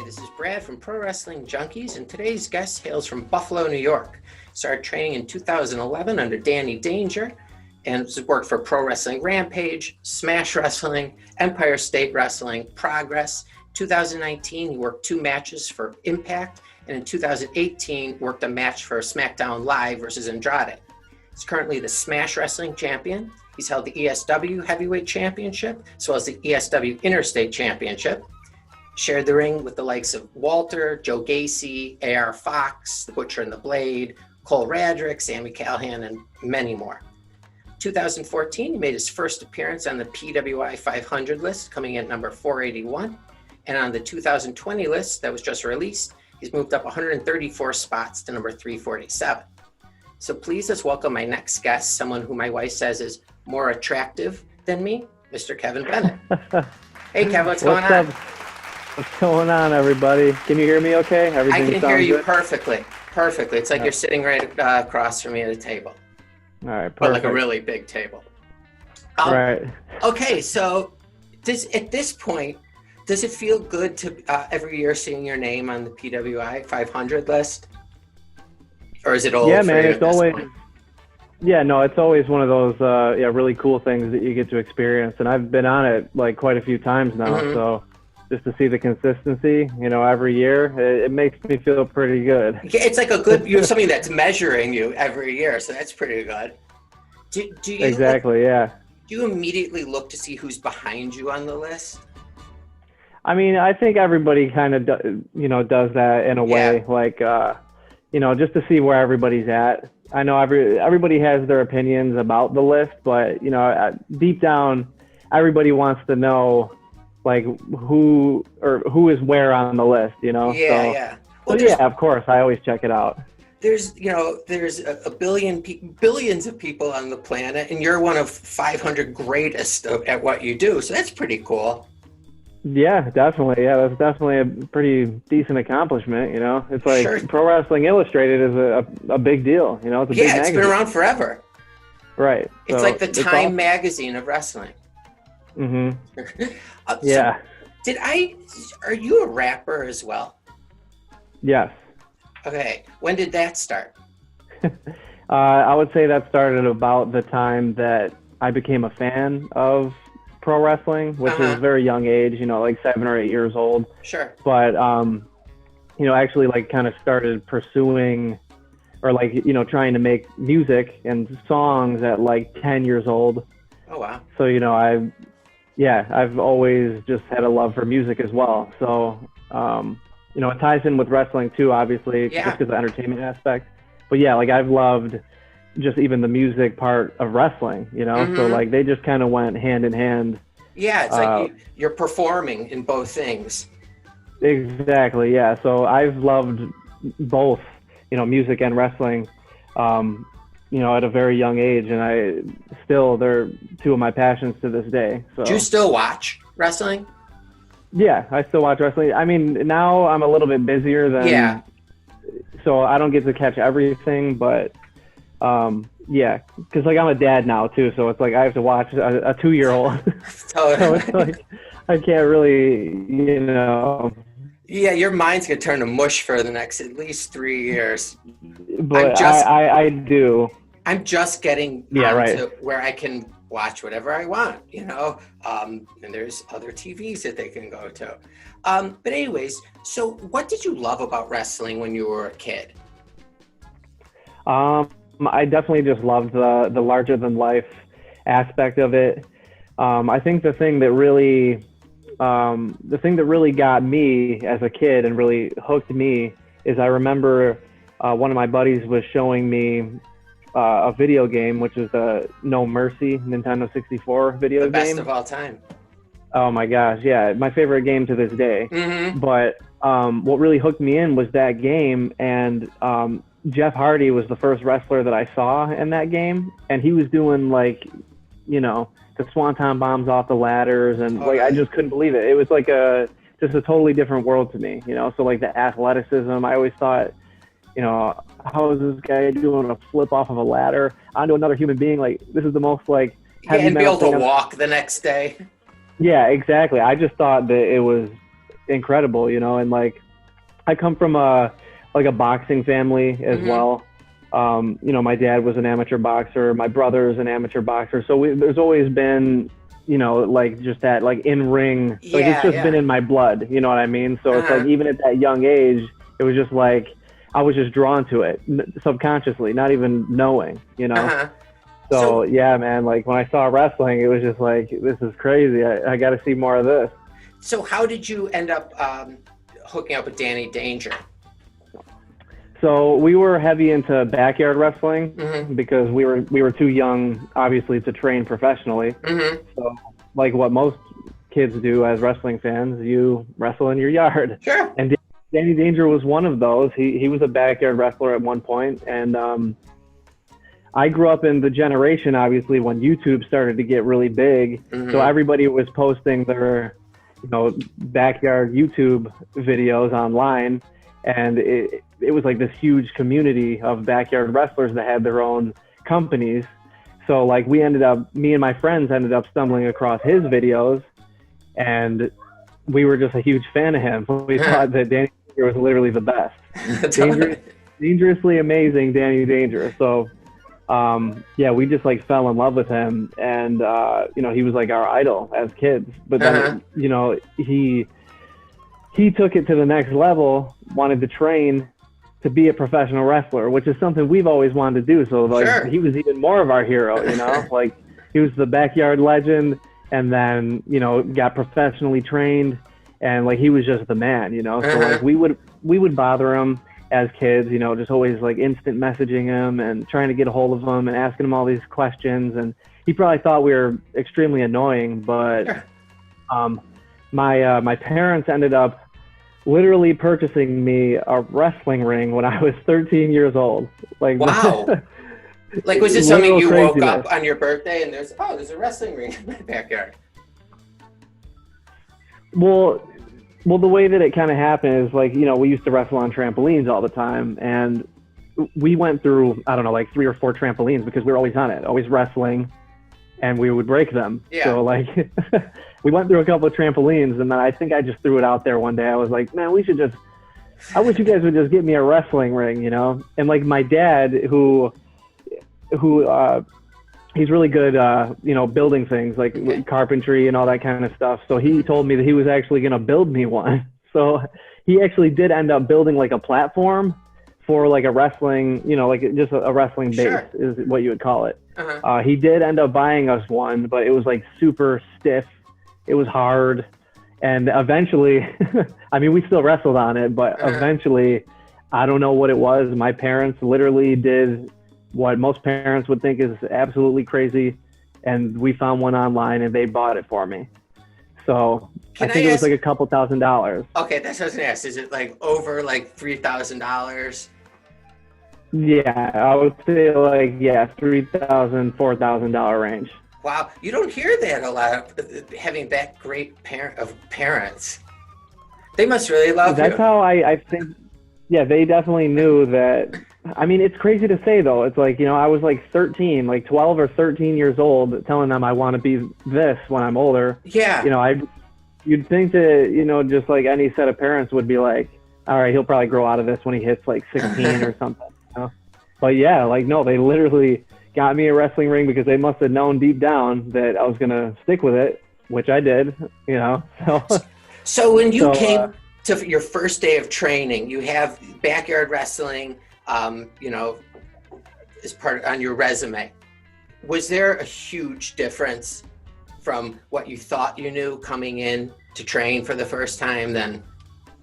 Hi, this is Brad from Pro Wrestling Junkies, and today's guest hails from Buffalo, New York. Started training in 2011 under Danny Danger, and has worked for Pro Wrestling Rampage, Smash Wrestling, Empire State Wrestling, Progress. 2019, he worked 2 matches for Impact, and in 2018, worked a match for SmackDown Live versus Andrade. He's currently the Smash Wrestling Champion. He's held the ESW Heavyweight Championship, as well as the ESW Interstate Championship. Shared the ring with the likes of Walter, Joe Gacy, A.R. Fox, The Butcher and the Blade, Cole Radrick, Sami Callihan, and many more. 2014, he made his first appearance on the PWI 500 list, coming in at number 481. And on the 2020 list that was just released, he's moved up 134 spots to number 347. So please let's welcome my next guest, someone who my wife says is more attractive than me, Mr. Kevin Bennett. Hey, Kevin, what's going on? What's going on, everybody? Can you hear me okay? Everything I can hear you good? Perfectly. It's like you're sitting right across from me at a table. All right, perfect. But like a really big table. Right. Okay, so at this point, does it feel good to every year seeing your name on the PWI 500 list? Or is it old? Yeah, man, it's always... Yeah, no, it's always one of those really cool things that you get to experience. And I've been on it like quite a few times now, so just to see the consistency, every year, it makes me feel pretty good. Yeah, it's like you have something that's measuring you every year, so that's pretty good. Do you exactly, yeah. Do you immediately look to see who's behind you on the list? I mean, I think everybody kind of, does that in a way, like, just to see where everybody's at. I know everybody has their opinions about the list, but, deep down, everybody wants to know, like, who is where on the list, Yeah, yeah. Well, yeah, of course, I always check it out. There's billions of people on the planet, and you're one of 500 greatest at what you do, so that's pretty cool. Yeah, definitely. Yeah, that's definitely a pretty decent accomplishment, It's like Sure. Pro Wrestling Illustrated is a big deal, It's a big magazine. It's been around forever. Right. It's like the Time magazine of wrestling. Mm-hmm. Yeah. Are you a rapper as well? Yes. Okay. When did that start? I would say that started about the time that I became a fan of pro wrestling, which was a very young age, like 7 or 8 years old. Sure. But, actually like kind of started pursuing or like, trying to make music and songs at like 10 years old. Oh, wow. So, I've always just had a love for music as well. So, it ties in with wrestling too, obviously, just because of the entertainment aspect. But yeah, like I've loved just even the music part of wrestling, so like they just kind of went hand in hand. Yeah, it's like you're performing in both things. Exactly, yeah. So I've loved both, music and wrestling, at a very young age, and they're 2 of my passions to this day. So. Do you still watch wrestling? Yeah, I still watch wrestling. I mean, now I'm a little bit busier than, so I don't get to catch everything, but because like I'm a dad now too, so it's like I have to watch a 2-year-old. Totally. So it's like I can't really, Yeah, your mind's gonna turn to mush for the next at least 3 years. But I do. I'm just getting to where I can watch whatever I want, and there's other TVs that they can go to. But anyways, so what did you love about wrestling when you were a kid? I definitely just loved the larger than life aspect of it. I think the thing that really got me as a kid and really hooked me is I remember one of my buddies was showing me a video game, which is the No Mercy Nintendo 64 video game. The best of all time. Oh my gosh, yeah, my favorite game to this day. Mm-hmm. But what really hooked me in was that game, and Jeff Hardy was the first wrestler that I saw in that game, and he was doing like, the swanton bombs off the ladders, and I just couldn't believe it. It was like just a totally different world to me, So like the athleticism, I always thought, how is this guy doing a flip off of a ladder onto another human being? Like this is the most like heavy and be able to walk the next day. Yeah, exactly. I just thought that it was incredible, you know, and like I come from a boxing family as well. You know, my dad was an amateur boxer, my brother is an amateur boxer, so there's always been, you know, like just that like in ring, like it's just been in my blood, you know what I mean? So it's like even at that young age, it was just like I was just drawn to it subconsciously, not even knowing, you know. So yeah, man, like when I saw wrestling, it was just like, this is crazy. I got to see more of this. So how did you end up hooking up with Danny Danger? So we were heavy into backyard wrestling because we were too young, obviously, to train professionally. So like what most kids do as wrestling fans, you wrestle in your yard. Sure. And Danny Danger was one of those. He was a backyard wrestler at one point, and I grew up in the generation, obviously, when YouTube started to get really big. So everybody was posting their, you know, backyard YouTube videos online, and it was like this huge community of backyard wrestlers that had their own companies. So like me and my friends ended up stumbling across his videos, and we were just a huge fan of him. We thought that Danny Danger was literally the best. Dangerously amazing Danny Danger. So yeah, we just like fell in love with him, and you know, he was like our idol as kids. But then you know, he took it to the next level, wanted to train to be a professional wrestler, which is something we've always wanted to do. So like he was even more of our hero, you know. Like he was the backyard legend, and then, you know, got professionally trained, and like he was just the man, you know. So like we would bother him as kids, you know, just always like instant messaging him and trying to get a hold of him and asking him all these questions. And he probably thought we were extremely annoying, but my parents ended up literally purchasing me a wrestling ring when I was 13 years old. Like, wow. Like, was it something you woke up on your birthday and there's a wrestling ring in my backyard? Well, the way that it kind of happened is, like, you know, we used to wrestle on trampolines all the time, and we went through, I don't know, like 3 or 4 trampolines because we were always on it, always wrestling, and we would break them. Yeah. So like we went through a couple of trampolines, and then I think I just threw it out there one day. I was like, man, I wish you guys would just get me a wrestling ring, you know? And like my dad, who he's really good, you know, building things like carpentry and all that kind of stuff. So he told me that he was actually going to build me one. So he actually did end up building like a platform for like a wrestling, you know, like just a wrestling base is what you would call it. He did end up buying us one, but it was like super stiff. It was hard. And eventually, I mean, we still wrestled on it, but eventually, I don't know what it was. My parents literally did what most parents would think is absolutely crazy, and we found one online and they bought it for me. So I think it was like a couple $1,000s. Okay, that's what I was gonna ask. Is it like over like $3,000? Yeah, I would say like $3,000, $4,000 range. Wow, you don't hear that a lot, having that great parents. They must really love you. That's how I think. Yeah, they definitely knew that. I mean, it's crazy to say, though. It's like, you know, I was like 13, like 12 or 13 years old, telling them I want to be this when I'm older. Yeah. You know, you'd think that, you know, just like any set of parents would be like, all right, he'll probably grow out of this when he hits like 16 or something. You know? But yeah, like, no, they literally got me a wrestling ring because they must have known deep down that I was going to stick with it, which I did, you know. So when you came to your first day of training, you have backyard wrestling, you know, as part on your resume. Was there a huge difference from what you thought you knew coming in to train for the first time then?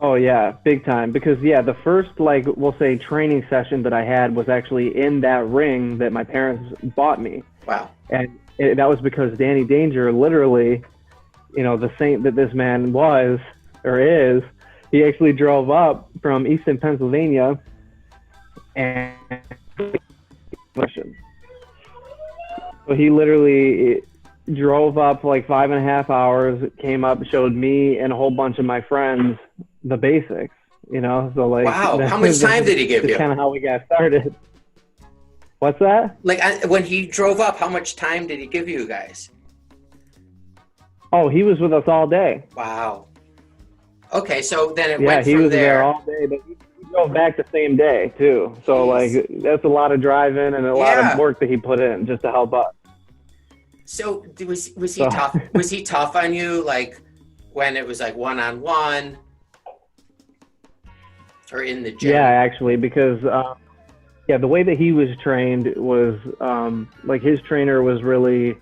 Oh yeah, big time. Because yeah, the first, like, we'll say training session that I had was actually in that ring that my parents bought me. Wow. And that was because Danny Danger, literally, you know, the saint that this man was or is, he actually drove up from Easton, Pennsylvania, and so he literally drove up like 5.5 hours, came up, showed me and a whole bunch of my friends the basics, you know. So like, wow, how much time did he give you? That's kind of how we got started. What's that? Like, when he drove up, how much time did he give you guys? Oh, he was with us all day. Wow. Okay, so then it Yeah, went he from was there there. all day, but he drove back the same day too. So like Jeez. that's a lot of driving and a lot of Yeah. work that he put in just to help us. So was he So tough? Was he tough on you, like when it was like one on one or in the yeah, gym? actually, because yeah, the way that he was trained was like his trainer was really,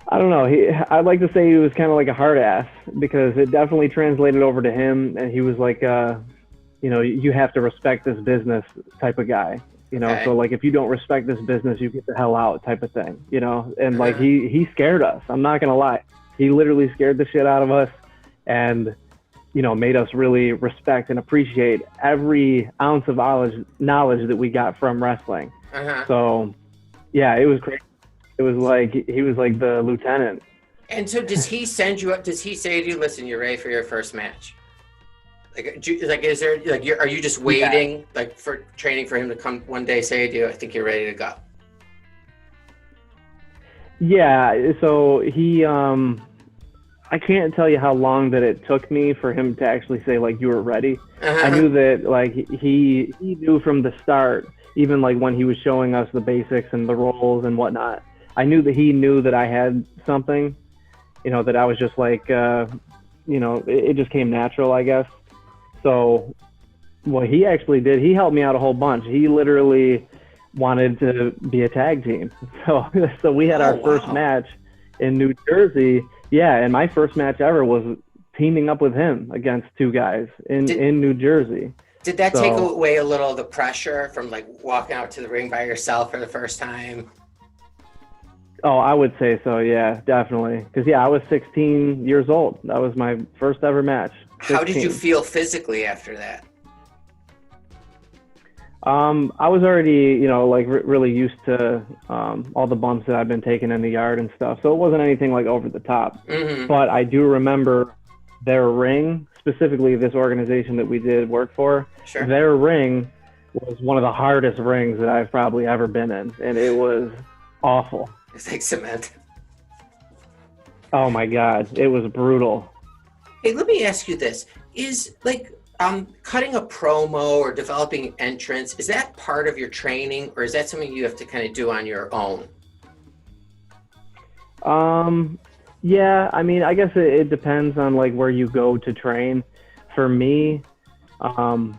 I don't know. I'd like to say he was kind of like a hard ass because it definitely translated over to him, and he was like, you have to respect this business type of guy. So Okay. like if you don't respect this business, you get the hell out type of thing. And like Uh-huh. he scared us. I'm not gonna lie. He literally scared the shit out of us, and made us really respect and appreciate every ounce of knowledge that we got from wrestling. Uh-huh. So yeah, it was great. It was like he was like the lieutenant. And so does he send you up? Does he say to you, listen, you're ready for your first match? Like, is there like, are you just Yeah, waiting like for training for him to come one day say to you, I think you're ready to go? yeah. So I can't tell you how long that it took me for him to actually say like you were ready. I Uh-huh. knew that like he knew from the start, even like when he was showing us the basics and the roles and whatnot. I knew that he knew that I had something, that I was just like, it just came natural, I guess. So what he actually did, he helped me out a whole bunch. He literally wanted to be a tag team. So we had Oh, our first wow. match in New Jersey. Yeah, and my first match ever was teaming up with him against two guys in Did in New Jersey. did that take So, away a little of the pressure from like walking out to the ring by yourself for the first time? oh, I would say so. Yeah, definitely. Because yeah, I was 16 years old. That was my first ever match. How did you 16. feel physically after that? I was already, like really used to all the bumps that I've been taking in the yard and stuff. So it wasn't anything like over the top. Mm-hmm. But I do remember their ring, specifically this organization that we did work for. Sure. Their ring was one of the hardest rings that I've probably ever been in, and it was awful. It's like cement. Oh my God, it was brutal. Hey, let me ask you this. Is like cutting a promo or developing an entrance, is that part of your training or is that something you have to kind of do on your own? Um, yeah, I mean, I guess it depends on like where you go to train. For me, um,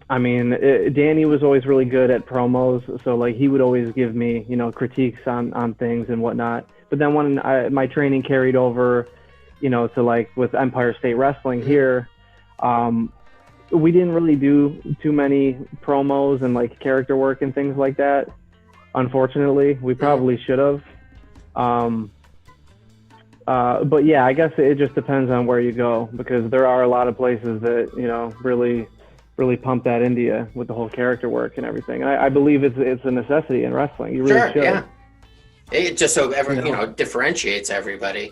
I mean, Danny was always really good at promos, so like he would always give me, critiques on things and whatnot. But then when my training carried over, to like with Empire State Wrestling Mm-hmm. here, we didn't really do too many promos and like character work and things like that. Unfortunately, we Mm-hmm. probably should have. Um, but yeah, I guess it just depends on where you go because there are a lot of places that really, really pump that into you with the whole character work and everything. And I believe it's a necessity in wrestling. You really Sure, should. yeah. It just so You know. differentiates everybody.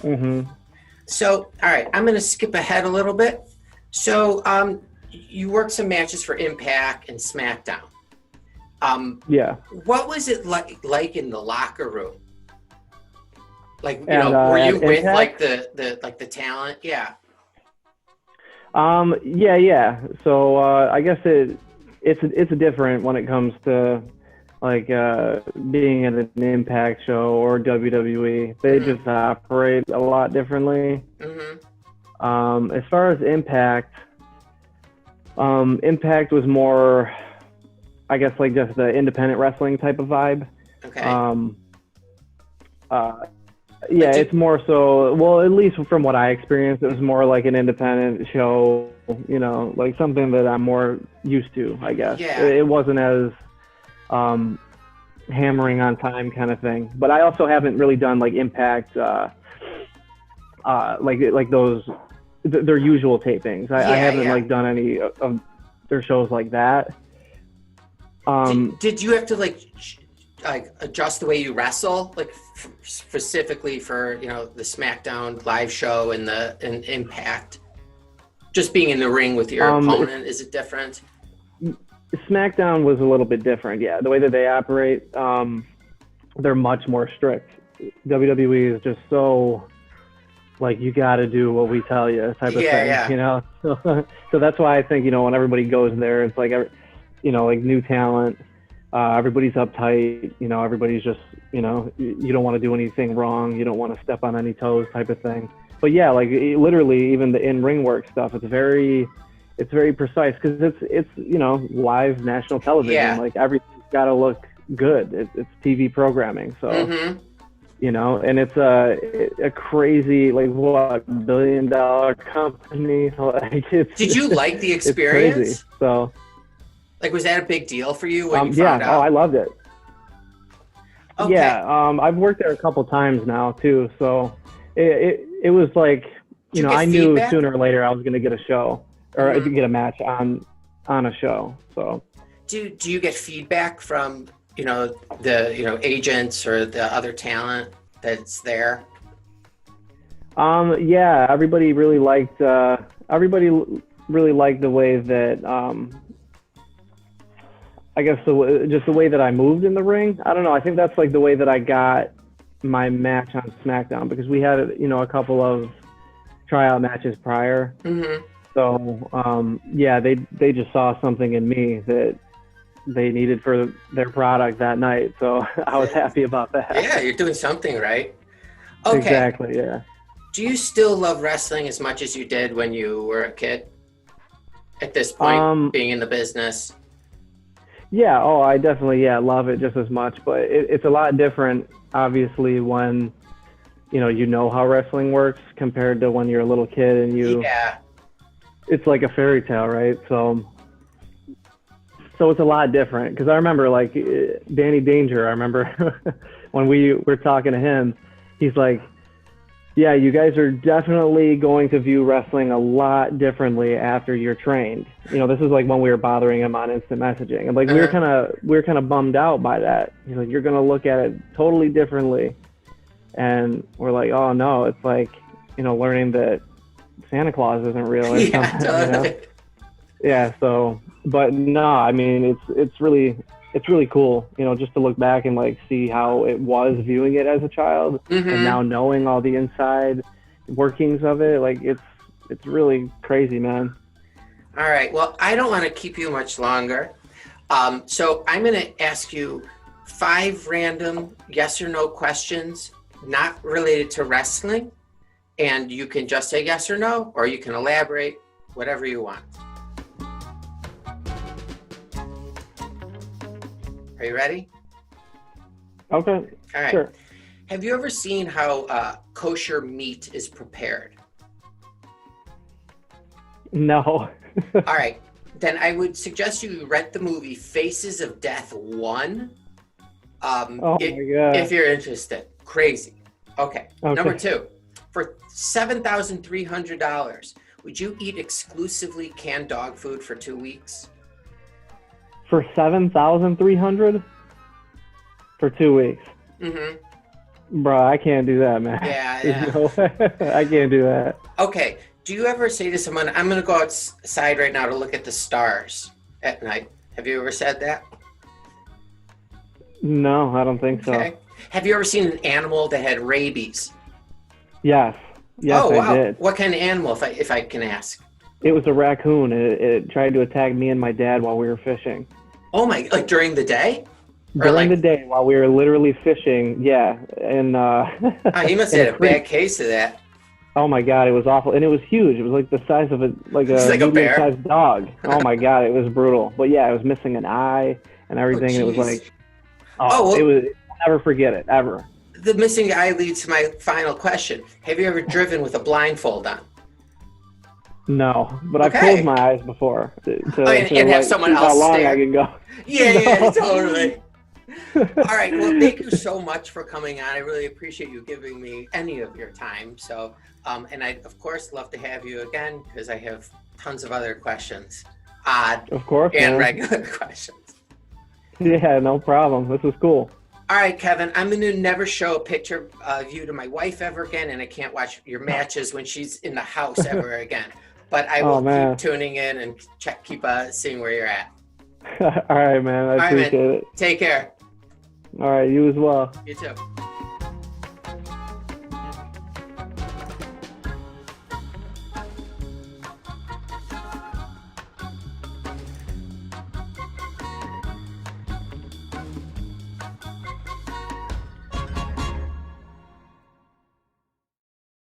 Hmm. So, all right, I'm going to skip ahead a little bit. So, you worked some matches for Impact and SmackDown. Yeah. What was it like in the locker room? Like, And were at you with like Impact. the talent? Yeah. Yeah. So I guess it's different when it comes to like being at an Impact show or WWE. They Mm-hmm. just operate a lot differently. Mm-hmm. As far as Impact, Impact was more, I guess, like just the independent wrestling type of vibe. Okay. Um, uh, But yeah, it's more so. Well, at least from what I experienced, it was more like an independent show. Like something that I'm more used to. I guess yeah. it wasn't as hammering on time kind of thing. But I also haven't really done like Impact, like those their usual tapings. I Yeah, haven't yeah. like done any of their shows like that. Did you have to like adjust the way you wrestle, like specifically for the SmackDown live show and Impact? Just being in the ring with your opponent, is it different? SmackDown was a little bit different. Yeah, the way that they operate, they're much more strict. WWE is just so like, you got to do what we tell you type of thing, Yeah. you know? So that's why I think, you know, when everybody goes there, it's like, you know, like new talent, everybody's uptight, you know, everybody's just, you know, you don't want to do anything wrong. You don't want to step on any toes type of thing. But yeah, like literally even the in-ring work stuff, it's very precise because it's, you know, live national television. Yeah. Like everything's got to look good. It's TV programming. So, you know, and it's a crazy, like, what, $1 billion company. Like, Did you like the experience? It's crazy. So, like, was that a big deal for you when you yeah, found out? oh, I loved it. Okay. Yeah, I've worked there a couple times now too, so it was like, you know, I knew feedback? sooner or later I was going to get a show or I could get a match on a show. So, do you get feedback from, you know, the, you know, agents or the other talent that's there? Yeah, everybody really liked the way that I guess just the way that I moved in the ring. I don't know. I think that's like the way that I got my match on SmackDown, because we had, you know, a couple of tryout matches prior. So yeah, they just saw something in me that they needed for their product that night. So I was happy about that. Yeah, you're doing something right. Okay. Exactly. Yeah. Do you still love wrestling as much as you did when you were a kid? At this point, being in the business. Yeah. Oh, I definitely love it just as much. But it's a lot different, obviously, when you know how wrestling works compared to when you're a little kid and it's like a fairy tale, right? So it's a lot different, because I remember, like, Danny Danger, I remember when we were talking to him, he's like, yeah, you guys are definitely going to view wrestling a lot differently after you're trained. You know, this is like when we were bothering him on instant messaging, and like we were kind of bummed out by that. You know, you're going to look at it totally differently. And we're like, oh no, it's like, you know, learning that Santa Claus isn't real or something. Totally. You know? Yeah. So, but no, I mean, it's really cool, you know, just to look back and like see how it was viewing it as a child, and now knowing all the inside workings of it. Like it's really crazy, man. All right. Well, I don't want to keep you much longer. So I'm going to ask you 5 random yes or no questions, not related to wrestling. And you can just say yes or no, or you can elaborate, whatever you want. Are you ready? Okay. All right. Sure. Have you ever seen how kosher meat is prepared? No. All right. Then I would suggest you rent the movie Faces of Death 1. Oh my God. If you're interested. Crazy. Okay. Number 2. For $7,300, would you eat exclusively canned dog food for 2 weeks? For $7,300 for 2 weeks. Bro, I can't do that, man. Yeah. No way. I can't do that. Okay. Do you ever say to someone, I'm going to go outside right now to look at the stars at night? Have you ever said that? No, I don't think so. Okay. Have you ever seen an animal that had rabies? Yes. Oh, wow. I did. What kind of animal, if I can ask? It was a raccoon. It tried to attack me and my dad while we were fishing. Oh my! Like during the day? During the day while we were literally fishing, yeah. And he must have had a bad case of that. Oh my God, it was awful, and it was huge. It was like the size of a medium-sized dog. Oh my God, it was brutal. But yeah, it was missing an eye and everything. And it was like, it was. I'll never forget it ever. The missing eye leads to my final question. Have you ever driven with a blindfold on? No, but I've closed my eyes before and have someone else how long stare. I can go. Yeah, totally. All right, well, thank you so much for coming on. I really appreciate you giving me any of your time. So, and I'd, of course, love to have you again, because I have tons of other questions. Odd, of course, and regular questions. Yeah, no problem. This was cool. All right, Kevin, I'm going to never show a picture of you to my wife ever again, and I can't watch your matches when she's in the house ever again. But I will keep tuning in and keep seeing where you're at. All right, man. I appreciate it. Take care. All right, you as well. You too.